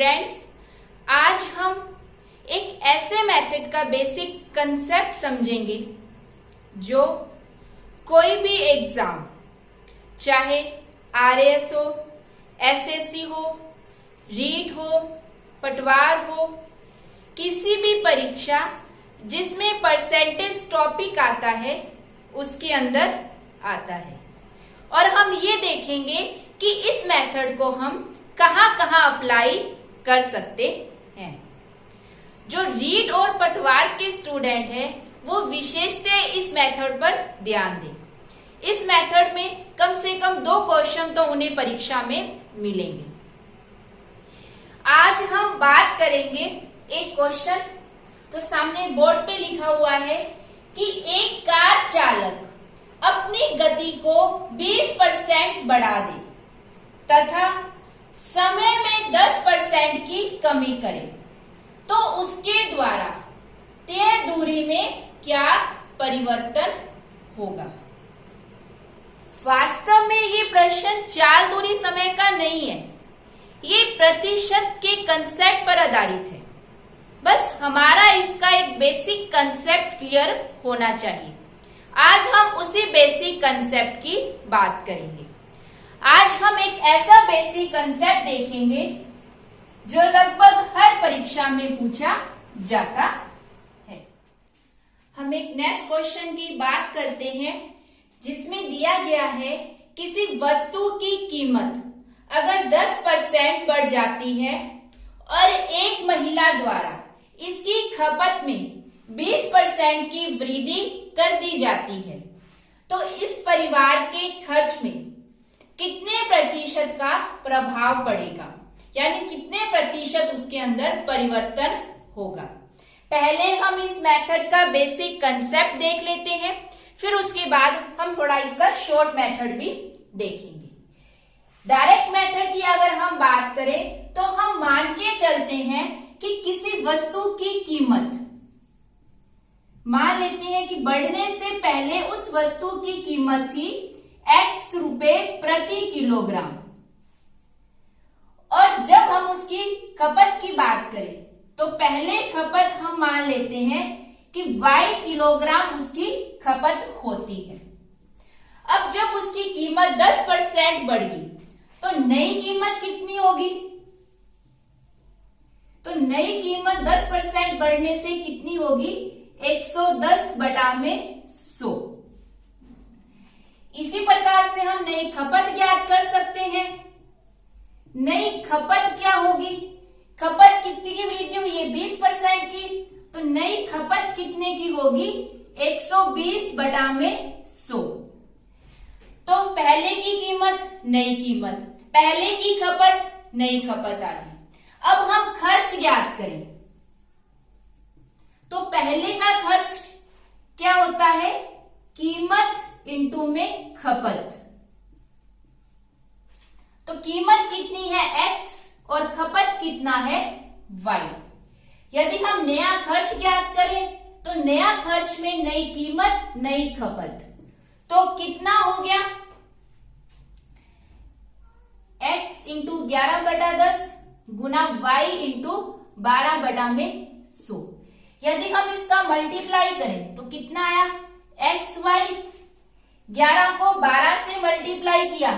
Friends, आज हम एक ऐसे मेथड का बेसिक कंसेप्ट समझेंगे जो कोई भी एग्जाम, चाहे आरएएस हो, एसएससी हो, रीट हो, पटवार हो, किसी भी परीक्षा जिसमें परसेंटेज टॉपिक आता है उसके अंदर आता है। और हम ये देखेंगे कि इस मेथड को हम कहाँ अप्लाई कर सकते हैं। जो रीट और पटवार के स्टूडेंट हैं वो विशेषतः इस मेथड पर ध्यान दें। इस मेथड में कम से कम 2 क्वेश्चन तो उन्हें परीक्षा में मिलेंगे। आज हम बात करेंगे एक क्वेश्चन, तो सामने बोर्ड पे लिखा हुआ है कि एक कार चालक अपनी गति को 20% बढ़ा दे तथा समय में 10% की कमी करे तो उसके द्वारा तय दूरी में क्या परिवर्तन होगा। वास्तव में ये प्रश्न चाल दूरी समय का नहीं है, ये प्रतिशत के कंसेप्ट पर आधारित है। बस हमारा इसका एक बेसिक कंसेप्ट क्लियर होना चाहिए। आज हम उसी बेसिक कंसेप्ट की बात करेंगे। आज हम एक ऐसा बेसिक कंसेप्ट देखेंगे जो लगभग हर परीक्षा में पूछा जाता है। हम एक नेक्स्ट क्वेश्चन की बात करते हैं जिसमें दिया गया है किसी वस्तु की कीमत अगर 10% बढ़ जाती है और एक महिला द्वारा इसकी खपत में 20% की वृद्धि कर दी जाती है तो इस परिवार के खर्च में कितने प्रतिशत का प्रभाव पड़ेगा, यानी कितने प्रतिशत उसके अंदर परिवर्तन होगा। पहले हम इस मेथड का बेसिक कंसेप्ट देख लेते हैं, फिर उसके बाद हम थोड़ा इसका शॉर्ट मेथड भी देखेंगे। डायरेक्ट मेथड की अगर हम बात करें तो हम मान के चलते हैं कि किसी वस्तु की कीमत, मान लेते हैं कि बढ़ने से पहले उस वस्तु की कीमत थी X रुपए प्रति किलोग्राम, और जब हम उसकी खपत की बात करें तो पहले खपत हम मान लेते हैं कि Y किलोग्राम उसकी खपत होती है। अब जब उसकी कीमत 10% बढ़ गई तो नई कीमत कितनी होगी, तो नई कीमत 10% बढ़ने से कितनी होगी, 110/100। इसी प्रकार से हम नई खपत ज्ञात कर सकते हैं। नई खपत क्या होगी, खपत कितनी की वृद्धि हुई है, 20% की, तो नई खपत कितने की होगी, 120/100। तो पहले की कीमत, नई कीमत, पहले की खपत, नई खपत आ गई। अब हम खर्च ज्ञात करें तो पहले का खर्च क्या होता है, कीमत इंटू में खपत। तो कीमत कितनी है X और खपत कितना है Y। यदि हम नया खर्च ज्ञात करें तो नया खर्च में नई कीमत नई खपत, तो कितना हो गया, X इंटू 11/10 गुना Y इंटू 12/100। यदि हम इसका मल्टीप्लाई करें तो कितना आया, XY, 11 को 12 से मल्टीप्लाई किया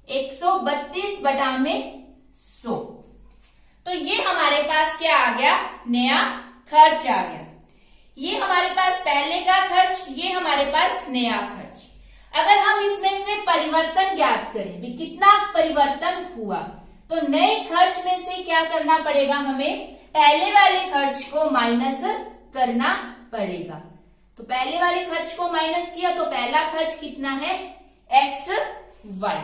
132/100। तो ये हमारे पास क्या आ गया, नया खर्च आ गया। ये हमारे पास पहले का खर्च, ये हमारे पास नया खर्च। अगर हम इसमें से परिवर्तन ज्ञात करें भी कितना परिवर्तन हुआ, तो नए खर्च में से क्या करना पड़ेगा, हमें पहले वाले खर्च को माइनस करना पड़ेगा। तो पहले वाले खर्च को माइनस किया तो पहला खर्च कितना है, XY।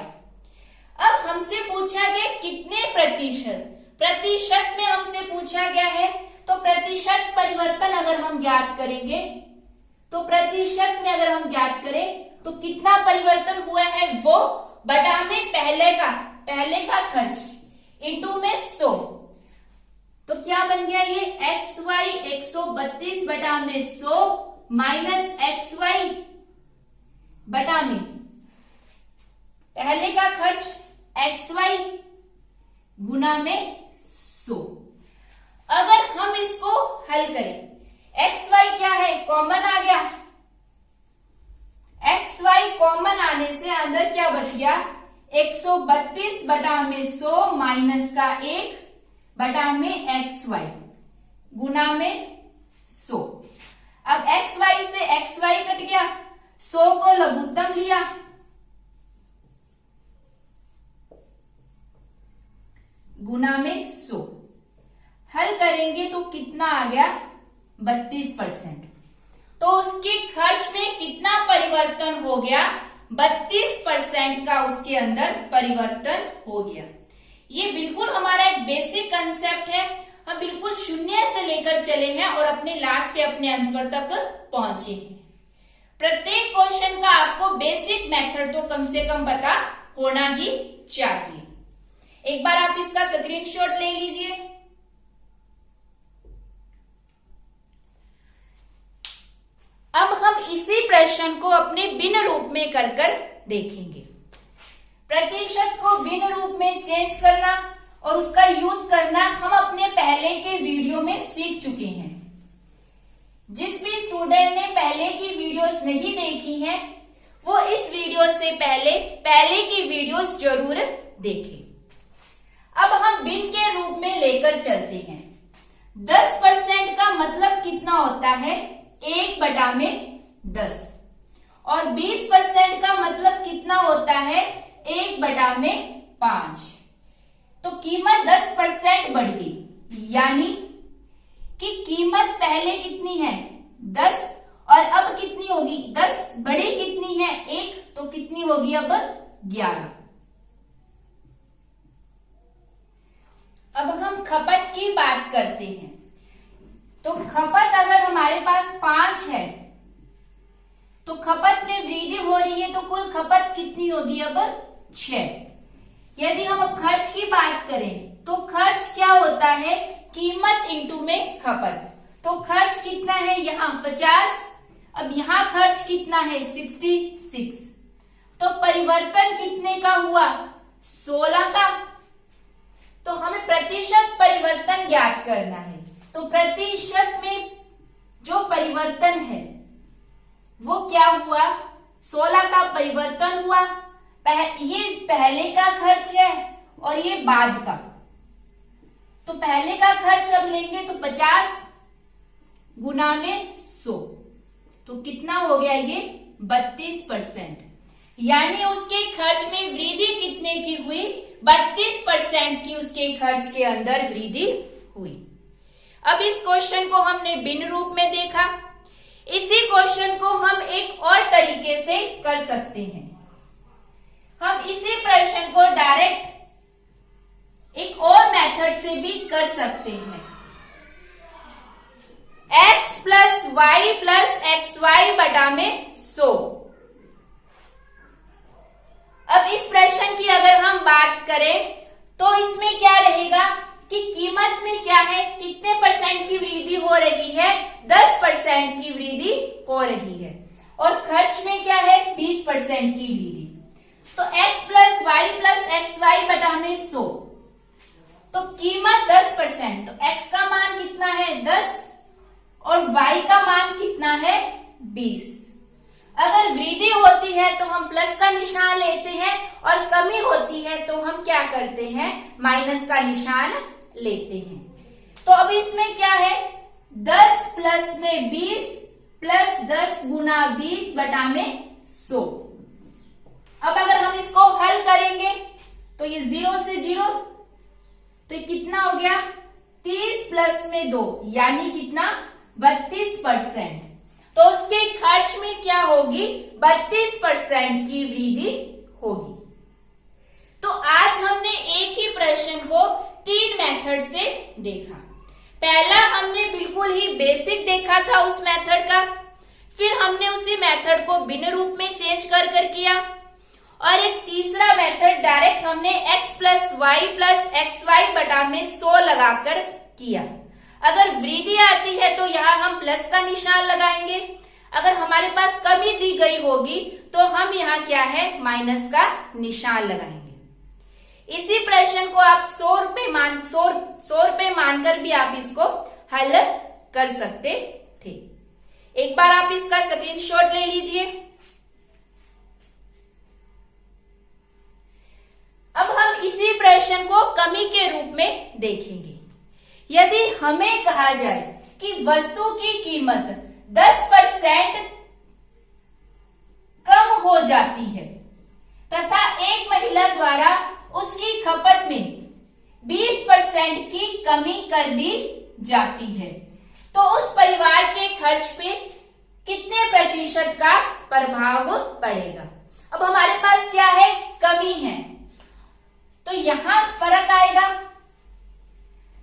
अब हमसे पूछा गया कितने प्रतिशत, प्रतिशत में हमसे पूछा गया है, तो प्रतिशत परिवर्तन अगर हम ज्ञात करेंगे तो प्रतिशत में अगर हम ज्ञात करें तो कितना परिवर्तन हुआ है, वो बटा में पहले का खर्च इंटू में 100। तो क्या बन गया ये XY 132/100 माइनस XY बटा में पहले का खर्च xy गुना में 100। अगर हम इसको हल करें, xy क्या है, कॉमन आ गया, xy कॉमन आने से अंदर क्या बच गया, 132 बटा में 100 माइनस का 1 बटा में xy गुना में 100। अब xy से xy कट गया, 100 को लघुत्तम लिया, गुना में 100। हल करेंगे तो कितना आ गया, 32%। तो उसके खर्च में कितना परिवर्तन हो गया, 32% का उसके अंदर परिवर्तन हो गया। ये बिल्कुल हमारा एक बेसिक कंसेप्ट है, हम बिल्कुल शून्य से लेकर चले हैं और अपने लास्ट पे अपने आंसर तक पहुंचे हैं। प्रत्येक क्वेश्चन का आपको बेसिक मेथड तो कम से कम पता होना ही चाहिए। एक बार आप इसका स्क्रीनशॉट ले लीजिए। अब हम इसी प्रश्न को अपने भिन्न रूप में कर देखेंगे। प्रतिशत को भिन्न रूप में चेंज करना और उसका यूज करना हम अपने पहले के वीडियो में सीख चुके हैं। जिस भी स्टूडेंट ने पहले की वीडियोस नहीं देखी हैं, वो इस वीडियो से पहले की वीडियोस जरूर देखें। अब हम भिन्न के रूप में लेकर चलते हैं। 10% का मतलब कितना होता है, 1 बटा में 10, और 20% का मतलब कितना होता है, 1 बटा में 5। तो कीमत 10% बढ़ गई, यानी कि कीमत पहले कितनी है 10 और अब कितनी होगी, 10 बड़ी कितनी है 1, तो कितनी होगी अब 11। अब हम खपत की बात करते हैं। तो खपत अगर हमारे पास 5 है तो खपत में वृद्धि हो रही है, तो कुल खपत कितनी होगी अब 6। यदि हम अब खर्च की बात करें तो खर्च क्या होता है, कीमत इंटू में खपत। तो खर्च कितना है यहाँ 50, अब यहाँ खर्च कितना है 66। तो परिवर्तन कितने का हुआ 16 का। तो हमें प्रतिशत परिवर्तन ज्ञात करना है। तो प्रतिशत में जो परिवर्तन है वो क्या हुआ, 16 का परिवर्तन हुआ। ये पहले का खर्च है और ये बाद का। तो पहले का खर्च हम लेंगे तो 50 गुना में 100, तो कितना हो गया ये 32%। यानी उसके खर्च में वृद्धि कितने की हुई, 32% की उसके खर्च के अंदर वृद्धि हुई। अब इस क्वेश्चन को हमने भिन्न रूप में देखा। इसी क्वेश्चन को हम एक और तरीके से कर सकते हैं। हम इसी प्रश्न को डायरेक्ट एक और मेथड से भी कर सकते हैं। x plus y plus xy बटा में 100। अब इस प्रश्न की अगर हम बात करें तो इसमें क्या रहेगा कि कीमत में क्या है, कितने परसेंट की वृद्धि हो रही है, 10% की वृद्धि हो रही है, और खर्च में क्या है 20% की वृद्धि। तो x plus y plus xy बटा में 100, तो कीमत 10%, तो x का मान कितना है 10 और y का मान कितना है 20। अगर वृद्धि होती है तो हम प्लस का निशान लेते हैं और कमी होती है तो हम क्या करते हैं, माइनस का निशान लेते हैं। तो अब इसमें क्या है 10 प्लस में 20 प्लस 10 गुना 20 बटा में 100। अब अगर हम इसको हल करेंगे तो ये 0 से 0, तो ये कितना हो गया 30 प्लस में 2 यानी कितना 32%। तो उसके खर्च में क्या होगी 32% की वृद्धि होगी। तो आज हमने एक ही प्रश्न को 3 मेथड से देखा। पहला हमने बिल्कुल ही बेसिक देखा था उस मेथड का, फिर हमने उसी मेथड को भिन्न रूप में चेंज कर किया, और एक तीसरा मेथड डायरेक्ट हमने x plus y plus xy बटा में 100 लगाकर किया। अगर वृद्धि आती है तो यहाँ हम प्लस का निशान लगाएंगे, अगर हमारे पास कमी दी गई होगी तो हम यहाँ क्या है माइनस का निशान लगाएंगे। इसी प्रश्न को आप 100 रुपए मानकर भी आप इसको हल कर सकते थे। एक बार आप इसका स्क्रीनशॉट ले लीजिए। अब हम इसी प्रश्न को कमी के रूप में देखेंगे। यदि हमें कहा जाए कि वस्तु की कीमत 10% कम हो जाती है तथा एक महिला द्वारा उसकी खपत में 20% की कमी कर दी जाती है, तो उस परिवार के खर्च पे कितने प्रतिशत का प्रभाव पड़ेगा। अब हमारे पास क्या है, कमी है, तो यहां फर्क आएगा।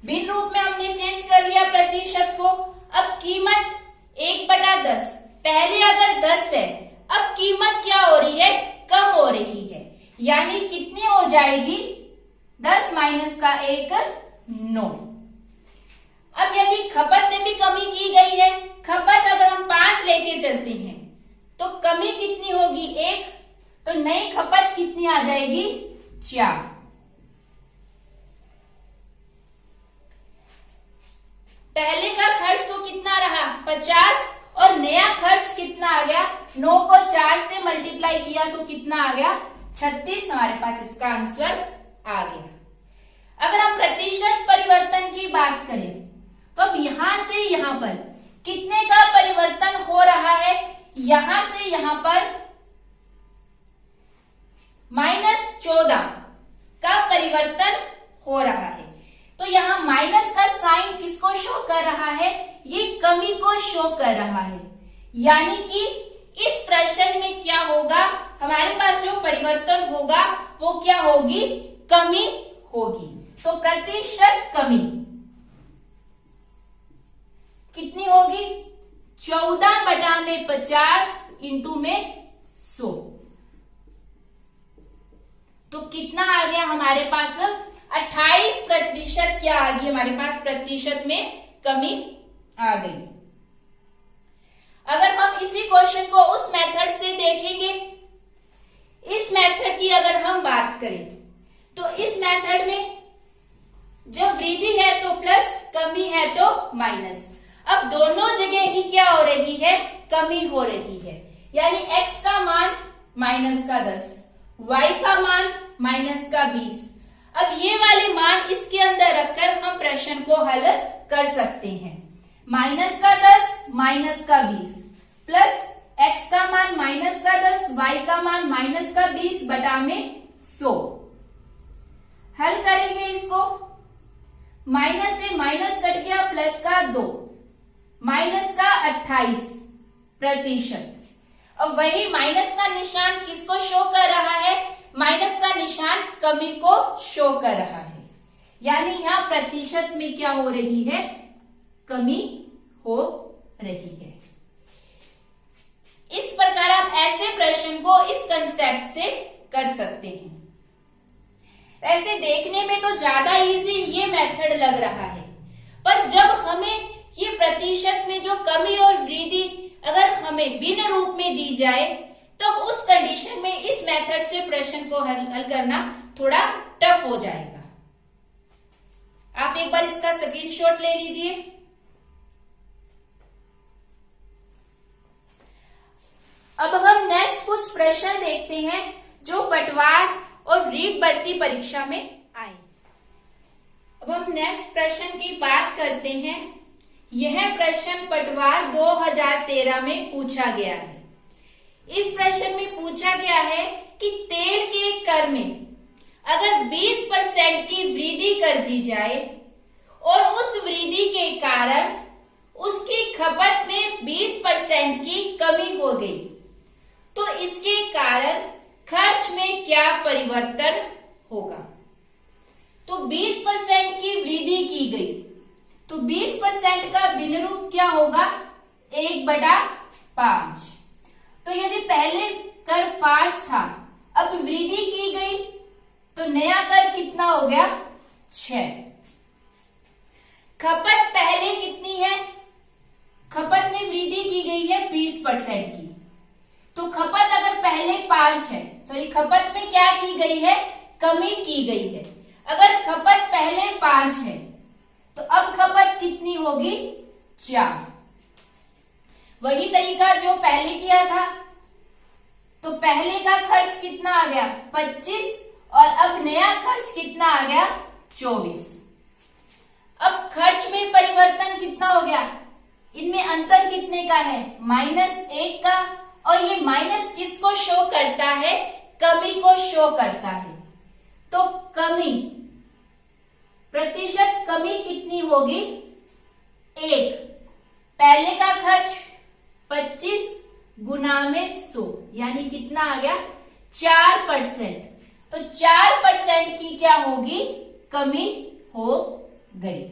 भिन्न रूप में हमने चेंज कर लिया प्रतिशत को। अब कीमत 1/10, पहले अगर 10 है, अब कीमत क्या हो रही है, कम हो रही है, यानी कितनी हो जाएगी, 10 माइनस का 1 9। अब यदि खपत में भी कमी की गई है, खपत अगर हम 5 लेके चलते हैं तो कमी कितनी होगी, 1, तो नई खपत कितनी आ जाएगी, 4। पहले का खर्च तो कितना रहा, 50, और नया खर्च कितना आ गया, 9 को 4 से मल्टीप्लाई किया तो कितना आ गया, 36। हमारे पास इसका आंसर आ गया। अगर हम प्रतिशत परिवर्तन की बात करें तो अब यहां से यहां पर कितने का परिवर्तन हो रहा है, यहां से यहां पर -14 का परिवर्तन हो रहा है। तो यहां माइनस का साइन किसको शो कर रहा है, ये कमी को शो कर रहा है, यानी कि इस प्रश्न में क्या होगा, हमारे पास जो परिवर्तन होगा वो क्या होगी, कमी होगी। तो प्रतिशत कमी कितनी होगी, 14/50 इंटू में 100, तो कितना आ गया हमारे पास, 28% क्या आ गई हमारे पास, प्रतिशत में कमी आ गई। अगर हम इसी क्वेश्चन को उस मेथड से देखेंगे, इस मेथड की अगर हम बात करें तो इस मेथड में जब वृद्धि है तो प्लस, कमी है तो माइनस। अब दोनों जगह ही क्या हो रही है, कमी हो रही है, यानी x का मान -10, y का मान -20। अब ये वाले मान इसके अंदर रखकर हम प्रश्न को हल कर सकते हैं। -10 -20 प्लस x का मान -10, y का मान -20 बटा में 100। हल करेंगे इसको, माइनस से माइनस कट गया, प्लस का 2, माइनस का 28%। अब वही माइनस का निशान किसको शो कर रहा है, माइनस का निशान कमी को शो कर रहा है, यानी यहां प्रतिशत में क्या हो रही है, कमी हो रही है। इस प्रकार आप ऐसे प्रश्न को इस कंसेप्ट से कर सकते हैं। वैसे देखने में तो ज्यादा इजी ये मेथड लग रहा है, पर जब हमें ये प्रतिशत में जो कमी और वृद्धि अगर हमें भिन्न रूप में दी जाए, तब उस कंडीशन में इस मेथड से प्रश्न को हल करना थोड़ा टफ हो जाएगा। आप एक बार इसका स्क्रीनशॉट ले लीजिए। अब हम नेक्स्ट कुछ प्रश्न देखते हैं जो पटवार और रीट बढ़ती परीक्षा में आए। अब हम नेक्स्ट प्रश्न की बात करते हैं। यह प्रश्न पटवार 2013 में पूछा गया है। इस प्रश्न में पूछा गया है कि तेल के कर में अगर 20% की वृद्धि कर दी जाए और उस वृद्धि के कारण उसकी खपत में 20% की कमी हो गई, तो इसके कारण खर्च में क्या परिवर्तन होगा। तो 20% की वृद्धि की गई, तो 20% का भिन्न रूप क्या होगा, 1/5। तो यदि पहले कर 5 था, अब वृद्धि की गई तो नया कर कितना हो गया, 6। खपत पहले कितनी है, खपत में वृद्धि की गई है 20% की, तो खपत अगर पहले 5 है, सॉरी खपत में क्या की गई है, कमी की गई है। अगर खपत पहले 5 है तो अब खपत कितनी होगी? 4। वही तरीका जो पहले किया था, तो पहले का खर्च कितना आ गया? 25 और अब नया खर्च कितना आ गया? 24। अब खर्च में परिवर्तन कितना हो गया? इनमें अंतर कितने का है? -1 का। और ये माइनस किसको शो करता है? कमी को शो करता है। तो कमी, प्रतिशत कमी कितनी होगी? 1। पहले का खर्च 25 गुना में 100, यानी कितना आ गया? 4%। तो 4% की क्या होगी? कमी हो गई।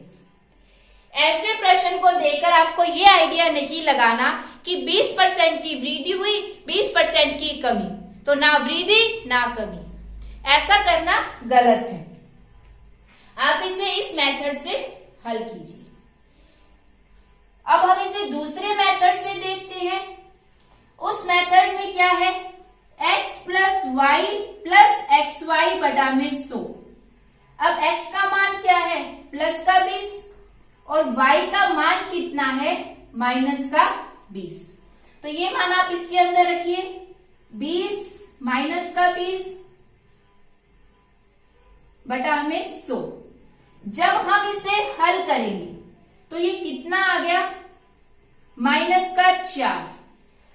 ऐसे प्रश्न को देखकर आपको ये आइडिया नहीं लगाना कि 20% की वृद्धि हुई, 20% की कमी, तो ना वृद्धि ना कमी। ऐसा करना गलत है। आप इसे इस मेथड से हल कीजिए। अब हम इसे दूसरे मेथड से देखते हैं। उस मेथड में क्या है? x plus y plus x y बटा में 100। अब x का मान क्या है? प्लस का 20 और y का मान कितना है? माइनस का 20। तो ये मान आप इसके अंदर रखिए, 20 माइनस का 20 बटा में 100। जब हम इसे हल करेंगे तो ये कितना आ गया? माइनस का 4।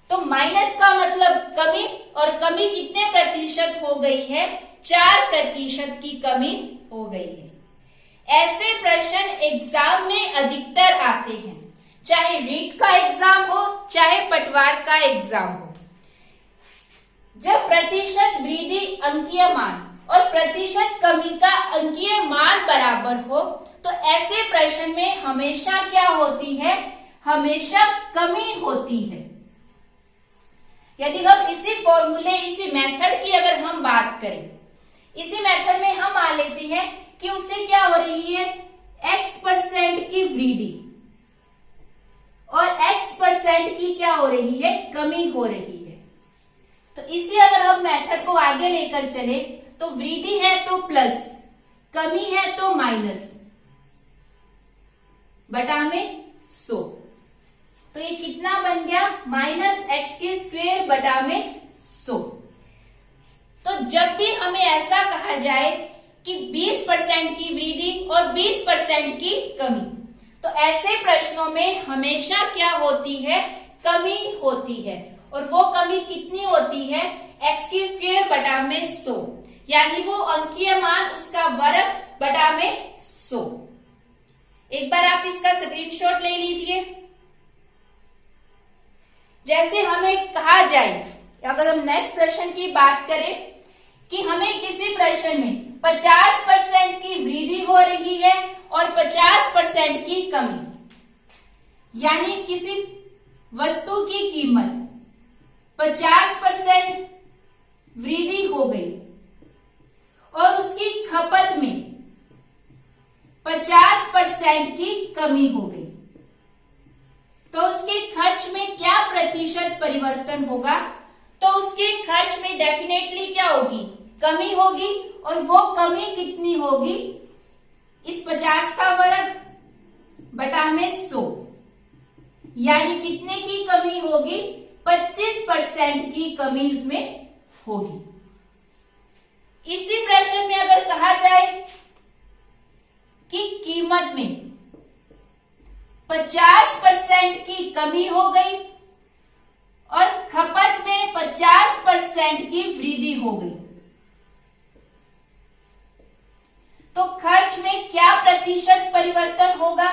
तो माइनस का मतलब कमी, और कमी कितने प्रतिशत हो गई है? 4% की कमी हो गई है। ऐसे प्रश्न एग्जाम में अधिकतर आते हैं, चाहे रीट का एग्जाम हो चाहे पटवार का एग्जाम हो। जब प्रतिशत वृद्धि अंकीय मान और प्रतिशत कमी का अंकीय मान बराबर हो तो ऐसे प्रश्न में हमेशा क्या होती है? हमेशा कमी होती है। यदि हम इसी फॉर्मूले, इसी मेथड की अगर हम बात करें, इसी मेथड में हम मान लेते हैं कि उससे क्या हो रही है? x% की वृद्धि और x% की क्या हो रही है? कमी हो रही है। तो इसी अगर हम मेथड को आगे लेकर चले तो वृद्धि है तो प्लस, कमी है तो माइनस, बटा में 100। तो ये कितना बन गया? -x² बटा में 100। तो जब भी हमें ऐसा कहा जाए कि 20% की वृद्धि और 20% की कमी, तो ऐसे प्रश्नों में हमेशा क्या होती है? कमी होती है। और वो कमी कितनी होती है? x² बटा में 100, यानी वो अंकीय मान उसका वर्ग बटा में 100। एक बार आप इसका स्क्रीनशॉट ले लीजिए। जैसे हमें कहा जाए, अगर हम नेक्स्ट प्रश्न की बात करें कि हमें किसी प्रश्न में 50% की वृद्धि हो रही है और 50% की कमी, यानी किसी वस्तु की कीमत 50% वृद्धि हो गई और उसकी खपत में 50% की कमी हो गई, तो उसके खर्च में क्या प्रतिशत परिवर्तन होगा? तो उसके खर्च में डेफिनेटली क्या होगी? कमी होगी। और वो कमी कितनी होगी? इस 50 का वर्ग बटा में 100, यानी कितने की कमी होगी? 25% की कमी उसमें होगी। इसी प्रश्न में अगर कहा जाए कि कीमत में 50% की कमी हो गई और खपत में 50% की वृद्धि हो गई, तो खर्च में क्या प्रतिशत परिवर्तन होगा?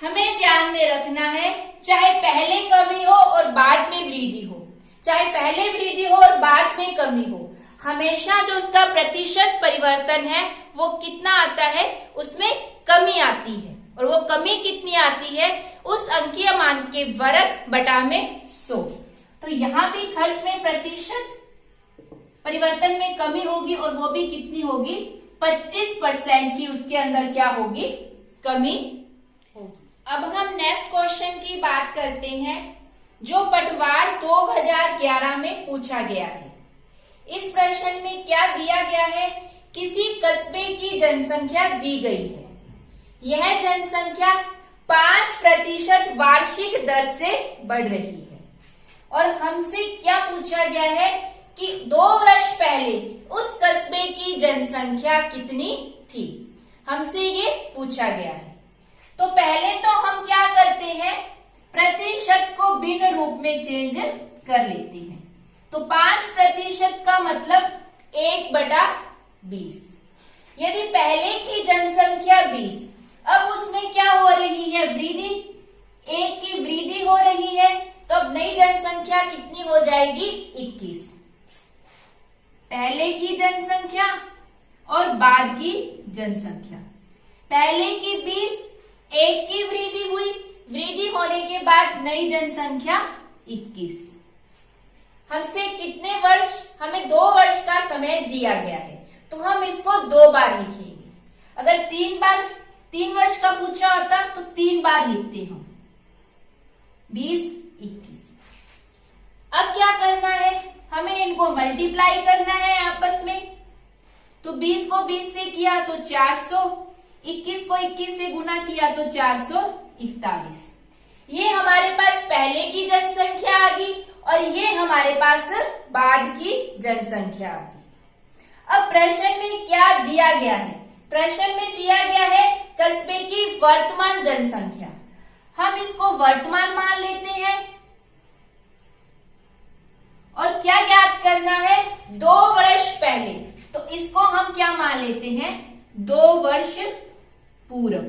हमें ध्यान में रखना है, चाहे पहले कमी हो और बाद में वृद्धि हो, चाहे पहले वृद्धि हो और बाद में कमी हो, हमेशा जो उसका प्रतिशत परिवर्तन है वो कितना आता है? उसमें कमी आती है। और वो कमी कितनी आती है? उस अंकीय मान के वर्ग बटा में 100। तो यहाँ भी खर्च में प्रतिशत परिवर्तन में कमी होगी और वो भी कितनी होगी? 25% की उसके अंदर क्या होगी? कमी होगी। अब हम नेक्स्ट क्वेश्चन की बात करते हैं जो पटवार 2011 में पूछा गया है। इस प्रश्न में क्या दिया गया है, किसी कस्बे की जनसंख्या दी गई है। यह जनसंख्या 5% वार्षिक दर से बढ़ रही है और हमसे क्या पूछा गया है कि 2 वर्ष पहले उस कस्बे की जनसंख्या कितनी थी, हमसे ये पूछा गया है। तो पहले तो हम क्या करते हैं, प्रतिशत को भिन्न रूप में चेंज कर लेते हैं। तो 5% का मतलब 1/20। यदि पहले की जनसंख्या 20, अब उसमें क्या हो रही है, वृद्धि, 1 की वृद्धि हो रही है, तो अब नई जनसंख्या कितनी हो जाएगी, 21। पहले की जनसंख्या और बाद की जनसंख्या, पहले की 20, 1 की वृद्धि हुई, वृद्धि होने के बाद नई जनसंख्या 21। हमसे कितने वर्ष, हमें 2 वर्ष का समय दिया गया है, तो हम इसको 2 बार लिखेंगे। अगर 3 वर्ष का पूछा होता तो 3 बार लिखते हम, 20, 21। अब क्या करना है, हमें इनको मल्टीप्लाई करना है आपस में। तो 20 को 20 से किया तो 400, 21 को 21 से गुना किया तो 441। ये हमारे पास पहले की जनसंख्या आ गई और ये हमारे पास बाद की जनसंख्या आ गई। अब प्रश्न में क्या दिया गया है, प्रश्न में दिया गया है कस्बे की वर्तमान जनसंख्या। हम इसको वर्तमान मान लेते हैं और क्या ज्ञात करना है, 2 वर्ष पहले, तो इसको हम क्या मान लेते हैं, 2 वर्ष पूर्व।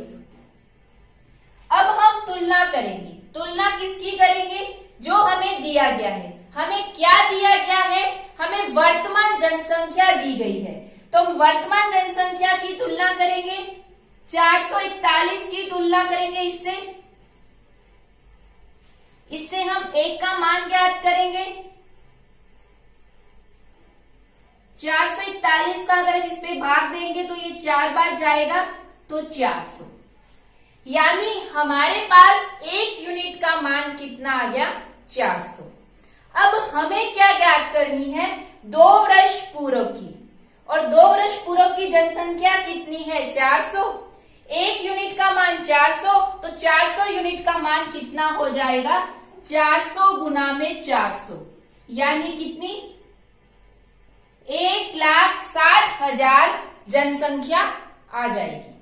अब हम तुलना करेंगे, तुलना किसकी करेंगे, जो हमें दिया गया है। हमें क्या दिया गया है, हमें वर्तमान जनसंख्या दी गई है, तो हम वर्तमान जनसंख्या की तुलना करेंगे, 441 की तुलना करेंगे इससे हम 1 का मान ज्ञात करेंगे। 441 का अगर हम इस पे भाग देंगे तो ये 4 बार जाएगा तो 400, यानी हमारे पास 1 यूनिट का मान कितना आ गया, 400। अब हमें क्या ज्ञात करनी है, 2 वर्ष पूर्व की, और 2 वर्ष पूर्व की जनसंख्या कितनी है, 400। 1 यूनिट का मान 400, तो 400 यूनिट का मान कितना हो जाएगा, 400 गुना में 400, यानी कितनी, 1,60,000 जनसंख्या आ जाएगी।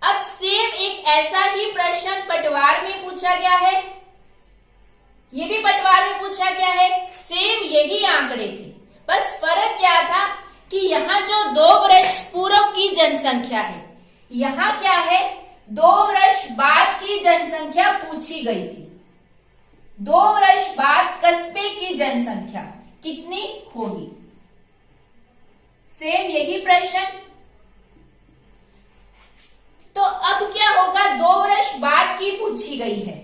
अब सेम एक ऐसा ही प्रश्न पटवार में पूछा गया है, ये भी पटवार में पूछा गया है, सेम यही आंकड़े थे, बस फर्क क्या था कि यहाँ जो 2 वर्ष पूर्व की जनसंख्या है, यहाँ क्या है, 2 वर्ष बाद की जनसंख्या पूछी गई थी। 2 वर्ष बाद कस्बे की जनसंख्या कितनी होगी, सेम यही प्रश्न। तो अब क्या होगा, 2 वर्ष बाद की पूछी गई है,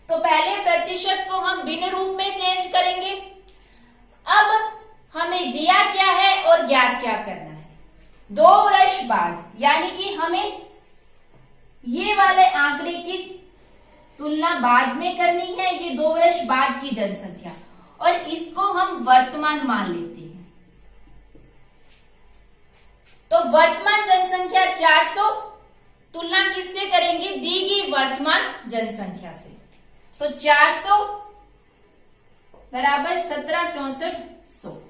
तो पहले प्रतिशत को हम भिन्न रूप में चेंज करेंगे। अब हमें दिया क्या है और ज्ञात क्या करना है, 2 वर्ष बाद, यानी कि हमें ये वाले आंकड़े की तुलना बाद में करनी है, ये 2 वर्ष बाद की जनसंख्या, और इसको हम वर्तमान मान लेते हैं। तो वर्तमान जनसंख्या 400, तुलना किससे करेंगे, दी गई वर्तमान जनसंख्या से, तो 400 बराबर 17,6400।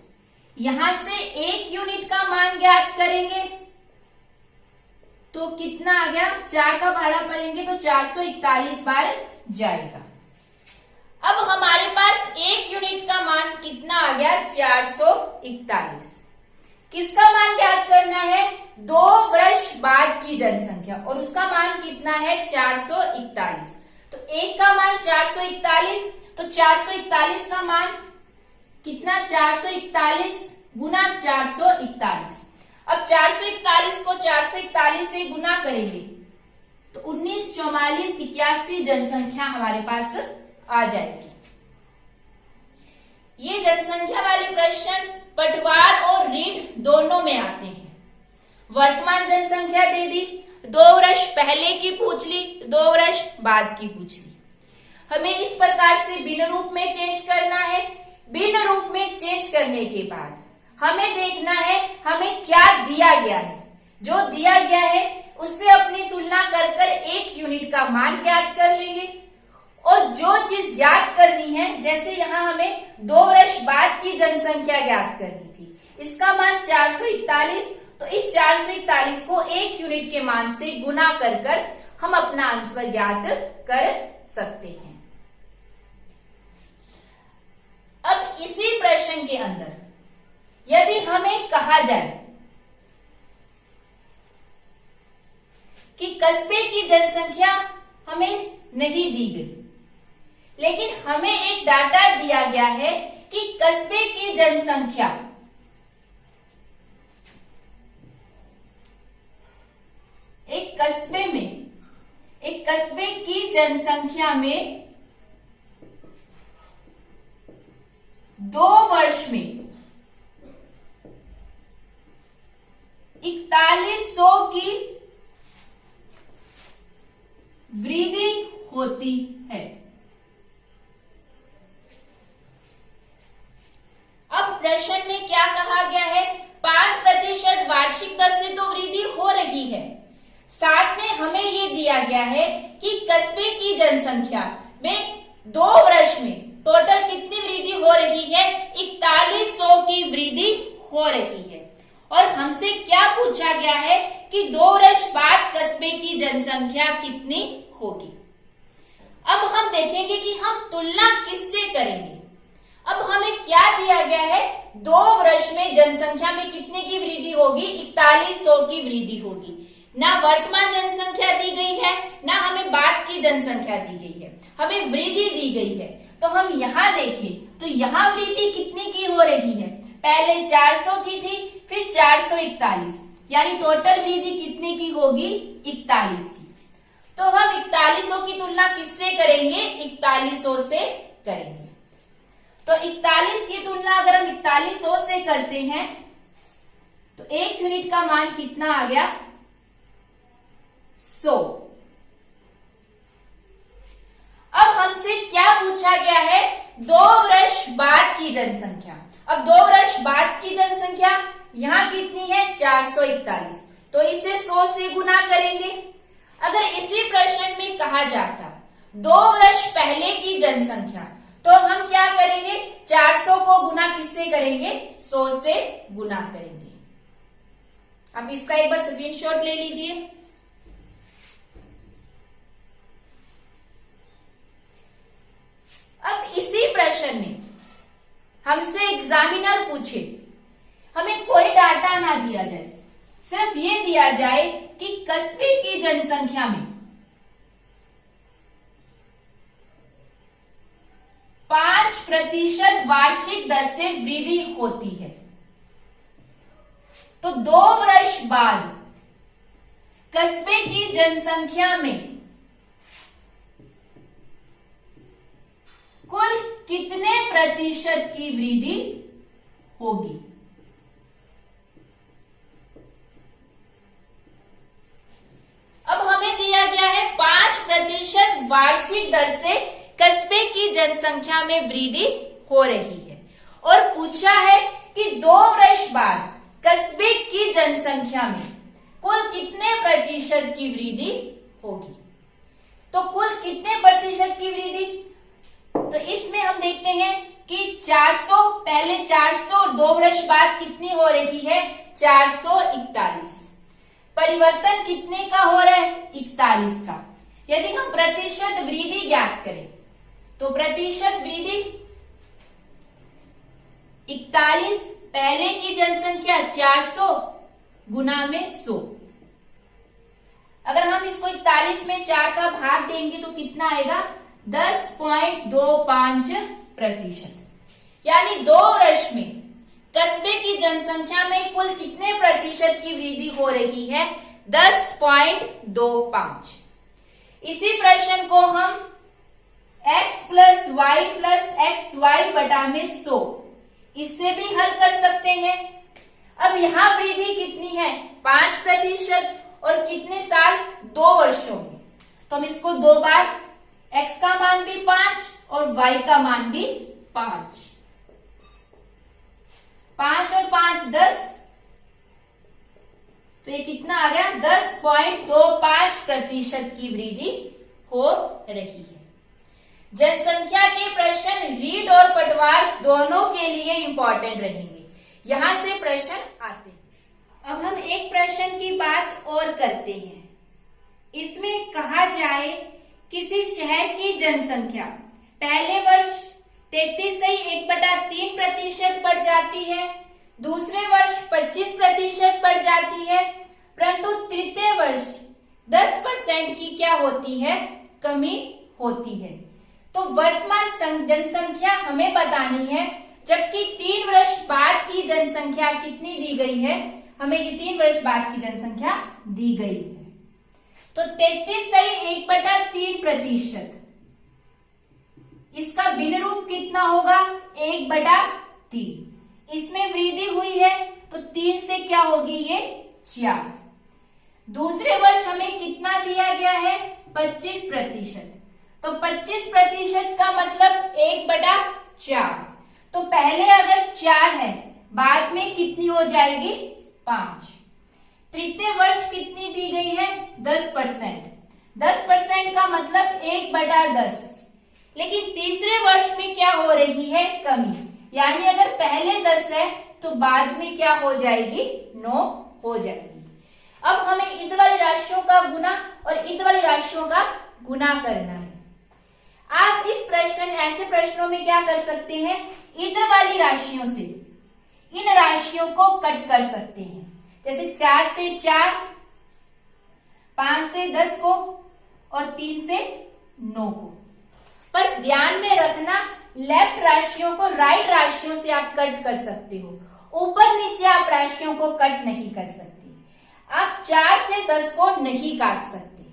यहां से 1 यूनिट का मान ज्ञात करेंगे तो कितना आ गया, 4 का भाड़ा पड़ेंगे तो 441 बार जाएगा। अब हमारे पास 1 यूनिट का मान कितना आ गया, 441। किसका मान ज्ञात करना है, 2 वर्ष बाद की जनसंख्या, और उसका मान कितना है, 441। तो 1 का मान 441, तो 441 का मान कितना, 441 गुना 441। अब 441 को 441 से गुना करेंगे तो 19, 44, 81 जनसंख्या हमारे पास आ जाएगी। ये जनसंख्या वाले प्रश्न पटवार और रीड दोनों में आते हैं। वर्तमान जनसंख्या दे दी, 2 वर्ष पहले की पूछ ली, 2 वर्ष बाद की पूछ ली। हमें इस प्रकार से भिन्न रूप में चेंज करना है। भिन्न रूप में चेंज करने के बाद हमें देखना है हमें क्या दिया गया है। जो दिया गया है उससे अपनी तुलना कर कर 1 यूनिट का मान ज्ञात कर लेंगे। और जो चीज ज्ञात करनी है, जैसे यहाँ हमें 2 वर्ष बाद की जनसंख्या ज्ञात करनी थी, इसका मान 441, तो इस 441 को 1 यूनिट के मान से गुना कर कर हम अपना आंसर ज्ञात कर सकते हैं। अब इसी प्रश्न के अंदर यदि हमें कहा जाए कि कस्बे की जनसंख्या हमें नहीं दी गई, लेकिन हमें एक डाटा दिया गया है कि कस्बे की जनसंख्या एक कस्बे की जनसंख्या में 2 वर्ष में 4100 की वृद्धि होती है। अब प्रश्न में क्या कहा गया है? 5% वार्षिक दर से तो वृद्धि हो रही है, साथ में हमें ये दिया गया है कि कस्बे की जनसंख्या में 2 वर्ष में टोटल कितनी वृद्धि हो रही है? 4100 की वृद्धि हो रही है। और हमसे क्या पूछा गया है कि 2 वर्ष बाद कस्बे की जनसंख्या कितनी होगी। अब हम देखेंगे कि हम तुलना किससे करेंगे। अब हमें क्या दिया गया है? 2 वर्ष में जनसंख्या में कितने की वृद्धि होगी? 4100 की वृद्धि होगी। ना वर्तमान जनसंख्या दी गई है, ना हमें बाद की जनसंख्या दी गई है, हमें वृद्धि दी गई है। तो हम यहाँ देखें तो यहाँ वृद्धि कितने की हो रही है? पहले 400 की थी, फिर 441, यानी टोटल वृद्धि कितने की होगी? 41 की। तो हम 4100 की तुलना किससे करेंगे? 4100 से करेंगे। तो 41 की तुलना अगर हम 4100 से करते हैं तो 1 यूनिट का मान कितना आ गया? 100। अब हमसे क्या पूछा गया है? 2 वर्ष बाद की जनसंख्या। अब 2 वर्ष बाद की जनसंख्या यहां कितनी है? 441, तो इसे 100 से गुना करेंगे। अगर इसी प्रश्न में कहा जाता 2 वर्ष पहले की जनसंख्या, तो हम क्या करेंगे? 400 को गुना किससे करेंगे? 100 से गुना करेंगे। अब इसका एक बार स्क्रीनशॉट ले लीजिए। अब इसी प्रश्न में हमसे एग्जामिनर पूछे, हमें कोई डाटा ना दिया जाए, सिर्फ ये दिया जाए कि कस्बे की जनसंख्या में 5% वार्षिक दर से वृद्धि होती है, तो 2 वर्ष बाद कस्बे की जनसंख्या में कुल कितने प्रतिशत की वृद्धि होगी? अब हमें दिया गया है 5% वार्षिक दर से कस्बे की जनसंख्या में वृद्धि हो रही है, और पूछा है कि 2 वर्ष बाद कस्बे की जनसंख्या में कुल कितने प्रतिशत की वृद्धि होगी। तो कुल कितने प्रतिशत की वृद्धि? तो इसमें हम देखते हैं कि 400, पहले 400, 2 वर्ष बाद कितनी हो रही है? 441। परिवर्तन कितने का हो रहा है? 41 का। यदि हम प्रतिशत वृद्धि ज्ञात करें तो प्रतिशत वृद्धि 41, पहले की जनसंख्या 400 गुना में 100। अगर हम इसको 41 में 4 का भाग देंगे तो कितना आएगा? 10.25%। यानी 2 वर्ष में कस्बे की जनसंख्या में कुल कितने प्रतिशत की वृद्धि हो रही है? 10.25। इसी प्रश्न को हम x + y + xy बटा में 100, इससे भी हल कर सकते हैं। अब यहां वृद्धि कितनी है? 5%, और कितने साल? 2 वर्षों में। तो हम इसको 2 बार x का मान भी 5 और y का मान भी 5। 5 और 5 10, तो ये कितना आ गया 10.25% की वृद्धि हो रही है। जनसंख्या के प्रश्न रीड और पटवार दोनों के लिए इंपॉर्टेंट रहेंगे, यहां से प्रश्न आते हैं। अब हम एक प्रश्न की बात और करते हैं। इसमें कहा जाए किसी शहर की जनसंख्या पहले वर्ष 33.1/3% बढ़ जाती है, दूसरे वर्ष 25% बढ़ जाती है, परंतु तृतीय वर्ष 10% की क्या होती है, कमी होती है। तो वर्तमान जनसंख्या हमें बतानी है, जबकि 3 वर्ष बाद की जनसंख्या कितनी दी गई है, हमें ये 3 वर्ष बाद की जनसंख्या दी गई है। तो 33.1/3%, इसका भिन्न रूप कितना होगा 1/3। इसमें वृद्धि हुई है तो 3 से क्या होगी ये 4। दूसरे वर्ष हमें कितना दिया गया है 25%, तो 25% का मतलब 1/4। तो पहले अगर 4 है, बाद में कितनी हो जाएगी 5। तृतीय वर्ष कितनी दी गई है 10%, 10% का मतलब 1/10। लेकिन तीसरे वर्ष में क्या हो रही है कमी, यानी अगर पहले 10 है तो बाद में क्या हो जाएगी 9 हो जाएगी। अब हमें ईद वाली राशियों का गुना और ईद वाली राशियों का गुना करना है। आप इस प्रश्न ऐसे प्रश्नों में क्या कर सकते हैं, ईद वाली राशियों से इन राशियों को कट कर सकते हैं, जैसे 4 से 4, 5 से 10 को और 3 से 9 को। पर ध्यान में रखना, लेफ्ट राशियों को राइट राशियों से आप कट कर सकते हो, ऊपर नीचे आप राशियों को कट नहीं कर सकते। आप 4 से 10 को नहीं काट सकते,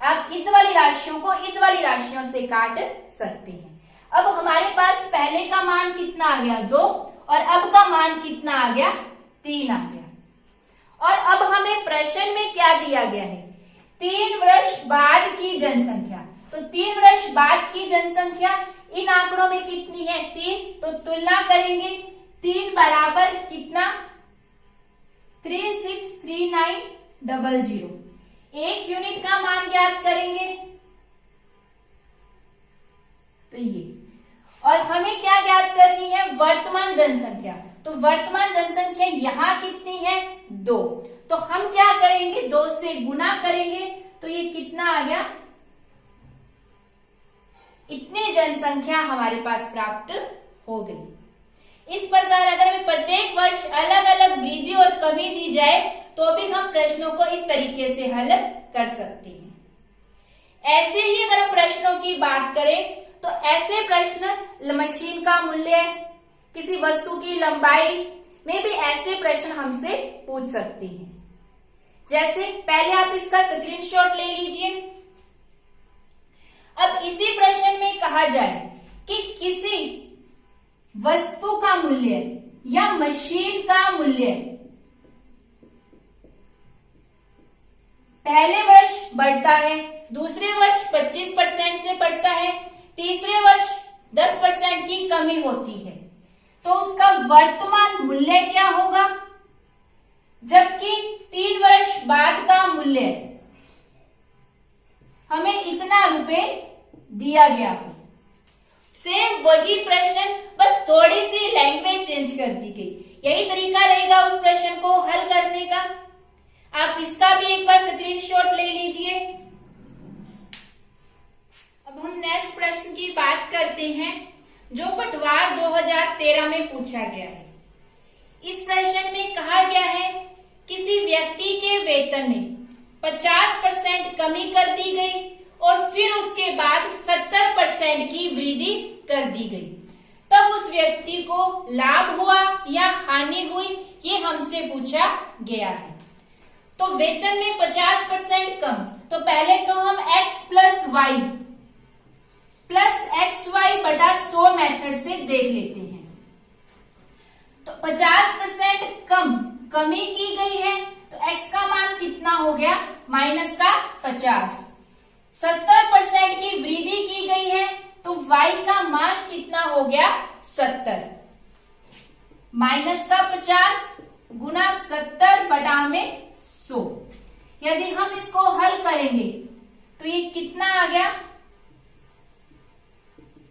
आप ईद वाली राशियों को ईद वाली राशियों से काट सकते हैं। अब हमारे पास पहले का मान कितना आ गया 2 और अब का मान कितना आ गया 3 आ गया। और अब हमें प्रश्न में क्या दिया गया है 3 वर्ष बाद की जनसंख्या। तो 3 वर्ष बाद की जनसंख्या इन आंकड़ों में कितनी है 3, तो तुलना करेंगे 3 बराबर कितना 363900। 1 यूनिट का मान ज्ञात करेंगे तो ये, और हमें क्या ज्ञात करनी है वर्तमान जनसंख्या। तो वर्तमान जनसंख्या यहां कितनी है 2, तो हम क्या करेंगे 2 से गुना करेंगे, तो ये कितना आ गया, इतनी जनसंख्या हमारे पास प्राप्त हो गई। इस प्रकार अगर हमें प्रत्येक वर्ष अलग अलग वृद्धि और कमी दी जाए तो भी हम प्रश्नों को इस तरीके से हल कर सकते हैं। ऐसे ही अगर हम प्रश्नों की बात करें तो ऐसे प्रश्न मशीन का मूल्य, किसी वस्तु की लंबाई में भी ऐसे प्रश्न हमसे पूछ सकते हैं। जैसे पहले आप इसका स्क्रीनशॉट ले लीजिए। अब इसी प्रश्न में कहा जाए कि किसी वस्तु का मूल्य या मशीन का मूल्य पहले वर्ष बढ़ता है, दूसरे वर्ष 25% से बढ़ता है, तीसरे वर्ष 10% की कमी होती है, तो उसका वर्तमान मूल्य क्या होगा, जबकि 3 वर्ष बाद का मूल्य हमें इतना रुपए दिया गया हो। सेम वही प्रश्न, बस थोड़ी सी लैंग्वेज चेंज कर दी गई। यही तरीका रहेगा उस प्रश्न को हल करने का। आप इसका भी एक बार स्क्रीनशॉट ले लीजिए। अब हम नेक्स्ट प्रश्न की बात करते हैं जो पटवार 2013 में पूछा गया है। इस प्रश्न में कहा गया है किसी व्यक्ति के वेतन में 50% कमी कर दी गई और फिर उसके बाद 70% की वृद्धि कर दी गई, तब उस व्यक्ति को लाभ हुआ या हानि हुई, ये हमसे पूछा गया है। तो वेतन में 50% कम, तो पहले तो हम x plus y plus XY बटा 100 मेथड से देख लेते हैं। तो 50% कम कमी की गई है, तो x का मान कितना हो गया -50। 70% की वृद्धि की गई है तो y का मान कितना हो गया 70, माइनस का 50 गुना 70 बटा में 100। यदि हम इसको हल करेंगे तो ये कितना आ गया,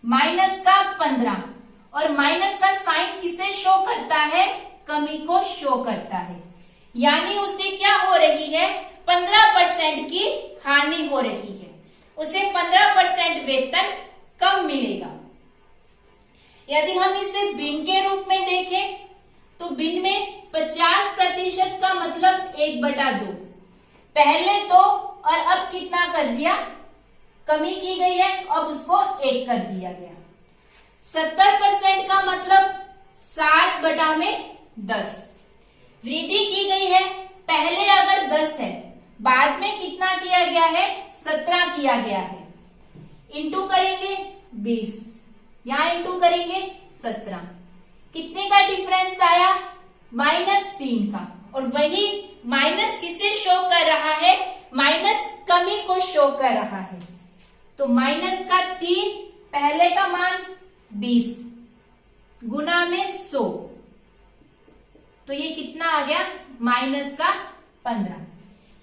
माइनस का 15, और माइनस का साइन किसे शो करता है, कमी को शो करता है, यानी उसे क्या हो रही है, 15% की हानि हो रही है, उसे 15% वेतन कम मिलेगा। यदि हम इसे भिन्न के रूप में देखें तो भिन्न में 50% का मतलब 1/2, पहले तो और अब कितना कर दिया, कमी की गई है, अब उसको 1 कर दिया गया। 70% का मतलब 7/10, वृद्धि की गई है, पहले अगर 10 है बाद में कितना किया गया है, 17 किया गया है, इंटू करेंगे 20, यहां इंटू करेंगे 17, कितने का डिफरेंस आया, -3 का, और वही माइनस किसे शो कर रहा है, माइनस कमी को शो कर रहा है, तो माइनस का 3, पहले का मान 20 गुना में 100, तो ये कितना आ गया, माइनस का 15,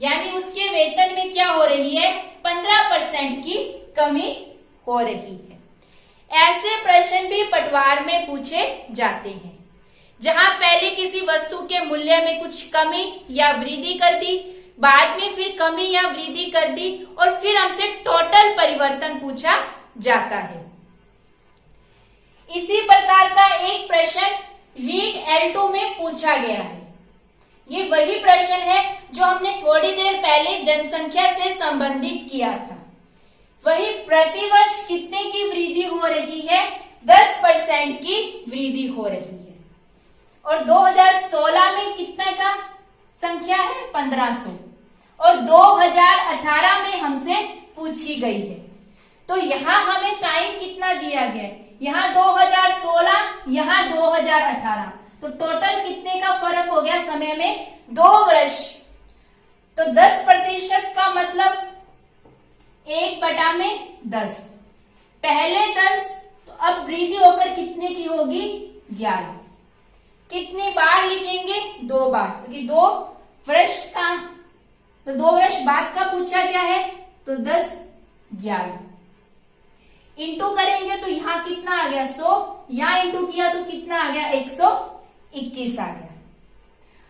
यानी उसके वेतन में क्या हो रही है, 15% की कमी हो रही है। ऐसे प्रश्न भी पटवार में पूछे जाते हैं, जहां पहले किसी वस्तु के मूल्य में कुछ कमी या वृद्धि कर दी, बाद में फिर कमी या वृद्धि कर दी, और फिर हमसे टोटल परिवर्तन पूछा जाता है। इसी प्रकार का एक प्रश्न रीड L2 में पूछा गया है। ये वही प्रश्न है जो हमने थोड़ी देर पहले जनसंख्या से संबंधित किया था। वही प्रतिवर्ष कितने की वृद्धि हो रही है, 10% की वृद्धि हो रही है, और 2016 में कितने का संख्या है, 1500, और 2018 में हमसे पूछी गई है। तो यहाँ हमें टाइम कितना दिया गया है, यहाँ 2016, यहाँ 2018, तो टोटल कितने का फर्क हो गया समय में, 2 वर्ष। तो 10% का मतलब 1/10, पहले 10, तो अब वृद्धि होकर कितने की होगी, 11। कितनी बार लिखेंगे, 2 बार, क्योंकि 2 वर्ष का, तो 2 वर्ष बाद का पूछा गया है, तो 10, 11 इंटू करेंगे तो यहाँ कितना आ गया, 100, यहाँ इंटू किया तो कितना आ गया, 121 आ गया।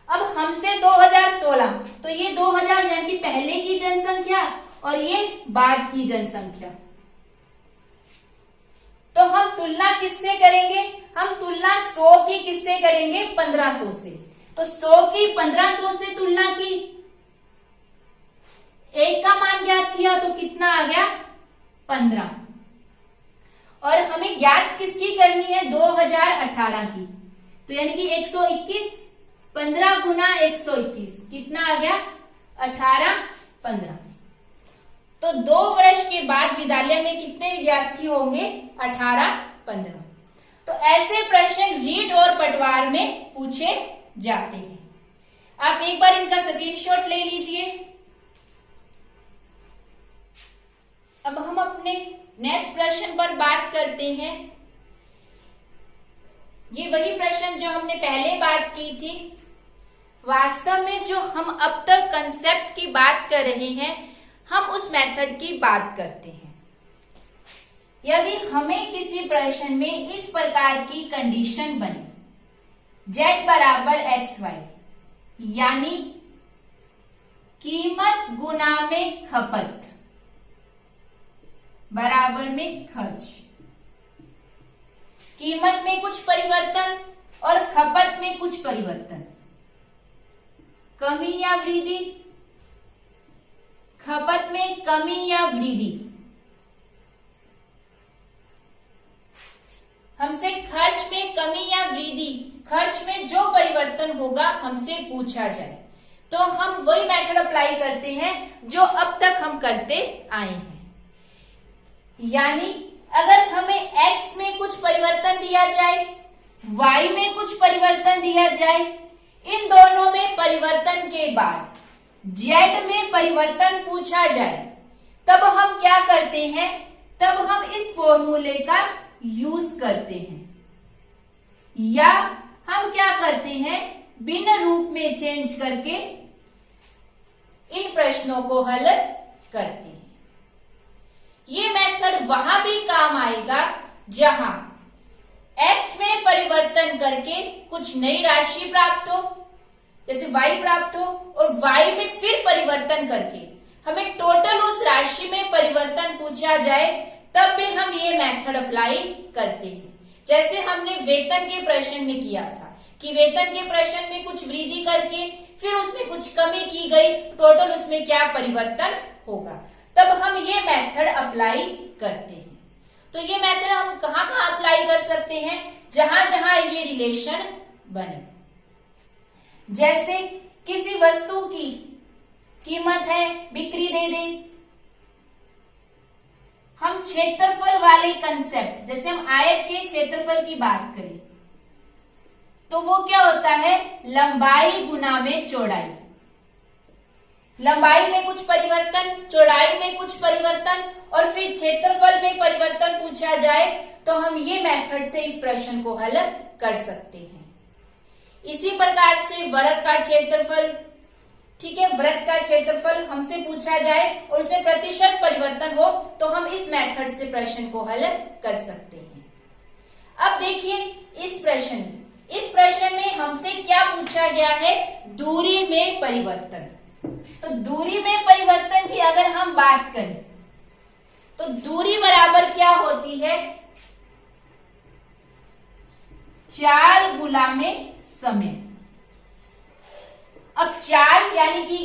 अब हमसे 2016, तो ये 2000 यानी कि पहले की जनसंख्या और ये बाद की जनसंख्या, तो हम तुलना किससे करेंगे, हम तुलना 100 की किससे करेंगे, 1500 से। तो 100 की 1500 से तुलना की, 1 का मान ज्ञात किया तो कितना आ गया, 15, और हमें ज्ञात किसकी करनी है, 2018 की, तो यानी कि 121, 15 गुना 121 कितना आ गया, 18, 15। तो 2 वर्ष के बाद विद्यालय में कितने विद्यार्थी होंगे, 18, 15। तो ऐसे प्रश्न रीड और पटवार में पूछे जाते हैं। आप एक बार इनका स्क्रीनशॉट ले लीजिए। अब हम अपने नेक्स्ट प्रश्न पर बात करते हैं। ये वही प्रश्न जो हमने पहले बात की थी। वास्तव में जो हम अब तक कंसेप्ट की बात कर रहे हैं, हम उस मेथड की बात करते हैं। यदि हमें किसी प्रश्न में इस प्रकार की कंडीशन बने, z बराबर xy, यानी कीमत गुना में खपत बराबर में खर्च, कीमत में कुछ परिवर्तन और खपत में कुछ परिवर्तन, कमी या वृद्धि, खपत में कमी या वृद्धि, हमसे खर्च में कमी या वृद्धि, खर्च में जो परिवर्तन होगा हमसे पूछा जाए, तो हम वही मेथड अप्लाई करते हैं जो अब तक हम करते आए हैं। यानी अगर हमें x में कुछ परिवर्तन दिया जाए, y में कुछ परिवर्तन दिया जाए, इन दोनों में परिवर्तन के बाद z में परिवर्तन पूछा जाए, तब हम क्या करते हैं, तब हम इस फॉर्मूले का यूज करते हैं, या हम क्या करते हैं, भिन्न रूप में चेंज करके इन प्रश्नों को हल करते हैं। ये मेथड वहां भी काम आएगा जहां x में परिवर्तन करके कुछ नई राशि प्राप्त हो, जैसे y प्राप्त हो, और y में फिर परिवर्तन करके हमें टोटल उस राशि में परिवर्तन पूछा जाए, तब भी हम ये मेथड अप्लाई करते हैं। जैसे हमने वेतन के प्रश्न में किया था कि वेतन के प्रश्न में कुछ वृद्धि करके फिर उसमें कुछ कमी की गई, टोटल उसमें क्या परिवर्तन होगा, तब हम ये मेथड अप्लाई करते हैं। तो ये मेथड हम कहाँ कहाँ अप्लाई कर सकते हैं, जहां जहां ये रिलेशन बने। जैसे किसी वस्तु की कीमत है, बिक्री दे दे, हम क्षेत्रफल वाले कंसेप्ट, जैसे हम आयत के क्षेत्रफल की बात करें तो वो क्या होता है, लंबाई गुना में चौड़ाई। लंबाई में कुछ परिवर्तन, चौड़ाई में कुछ परिवर्तन, और फिर क्षेत्रफल में परिवर्तन पूछा जाए तो हम ये मेथड से इस प्रश्न को हल कर सकते हैं। इसी प्रकार से वर्ग का क्षेत्रफल, ठीक है, वृत्त का क्षेत्रफल हमसे पूछा जाए और उसमें प्रतिशत परिवर्तन हो तो हम इस मेथड से प्रश्न को हल कर सकते हैं। अब देखिए इस प्रश्न में हमसे क्या पूछा गया है, दूरी में परिवर्तन। तो दूरी में परिवर्तन की अगर हम बात करें तो दूरी बराबर क्या होती है, चाल गुना में समय। अब चाल यानी कि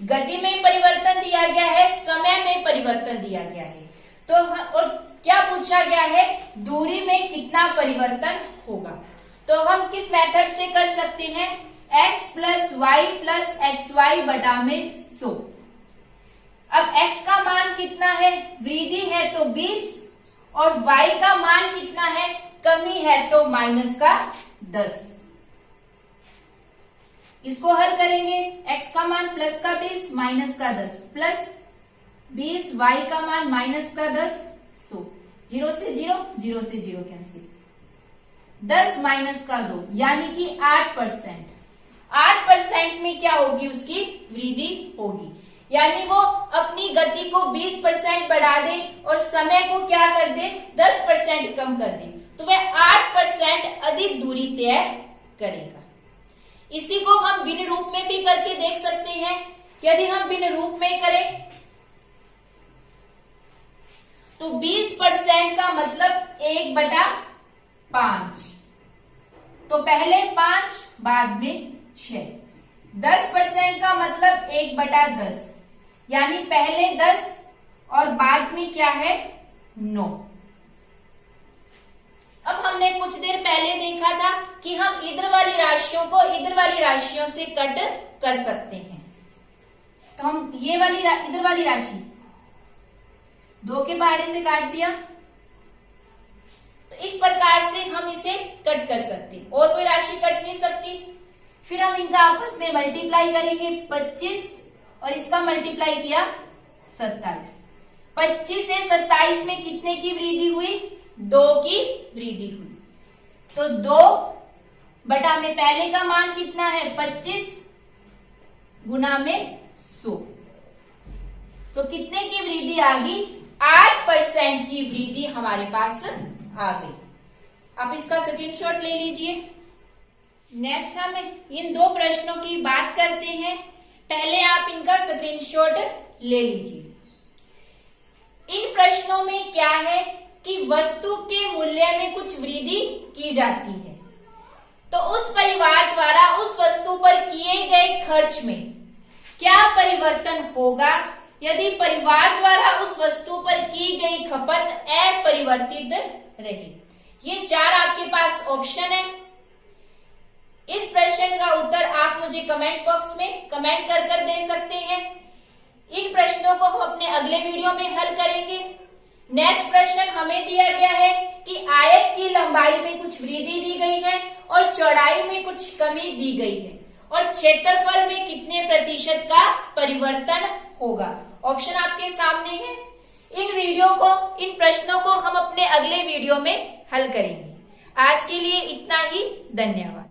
गति में परिवर्तन दिया गया है, समय में परिवर्तन दिया गया है, तो और क्या पूछा गया है, दूरी में कितना परिवर्तन होगा। तो हम किस मेथड से कर सकते हैं, x plus y plus x y बटा में 100। अब x का मान कितना है, वृद्धि है तो 20, और y का मान कितना है, कमी है तो माइनस का 10। इसको हल करेंगे, x का मान प्लस का 20 माइनस का 10 प्लस 20, y का मान माइनस का 10, 100, 0 से 0, 0 से 0 कैंसिल, 10 माइनस का 2 यानी कि 8%। 8% में क्या होगी, उसकी वृद्धि होगी, यानी वो अपनी गति को 20% बढ़ा दे और समय को क्या कर दे, 10% कम कर दे, तो वह 8% अधिक दूरी तय करेगा। इसी को हम भिन्न रूप में भी करके देख सकते हैं। यदि हम भिन्न रूप में करें तो 20% का मतलब 1/5, तो पहले 5 बाद में 6। 10% का मतलब 1/10, यानी पहले 10 और बाद में क्या है, 9। अब हमने कुछ देर पहले देखा था कि हम इधर वाली राशियों को इधर वाली राशियों से कट कर सकते हैं। तो हम ये वाली इधर वाली राशि 2 के पहाड़े से काट दिया, तो इस प्रकार से हम इसे कट कर सकते, और कोई राशि कट नहीं सकती। फिर हम इनका आपस में मल्टीप्लाई करेंगे, 25 और इसका मल्टीप्लाई किया 27। 25 से 27 में कितने की वृद्धि हुई, 2 की वृद्धि हुई। तो 2 बटा में पहले का मान कितना है, 25 गुना में 100, तो कितने की वृद्धि आ गई, 8% की वृद्धि हमारे पास आ गई। आप इसका स्क्रीनशॉट ले लीजिए। नेक्स्ट हम इन 2 प्रश्नों की बात करते हैं। पहले आप इनका स्क्रीनशॉट ले लीजिए। इन प्रश्नों में क्या है कि वस्तु के मूल्य में कुछ वृद्धि की जाती है, तो उस परिवार द्वारा उस वस्तु पर किए गए खर्च में क्या परिवर्तन होगा यदि परिवार द्वारा उस वस्तु पर की गई खपत अपरिवर्तित रहे। ये 4 आपके पास ऑप्शन है। इस प्रश्न का उत्तर आप मुझे कमेंट बॉक्स में कमेंट कर दे सकते हैं। इन प्रश्नों को हम अपने अगले वीडियो में हल करेंगे। नेक्स्ट प्रश्न हमें दिया गया है कि आयत की लंबाई में कुछ वृद्धि दी गई है और चौड़ाई में कुछ कमी दी गई है, और क्षेत्रफल में कितने प्रतिशत का परिवर्तन होगा। ऑप्शन आपके सामने है। इन प्रश्नों को हम अपने अगले वीडियो में हल करेंगे। आज के लिए इतना ही। धन्यवाद।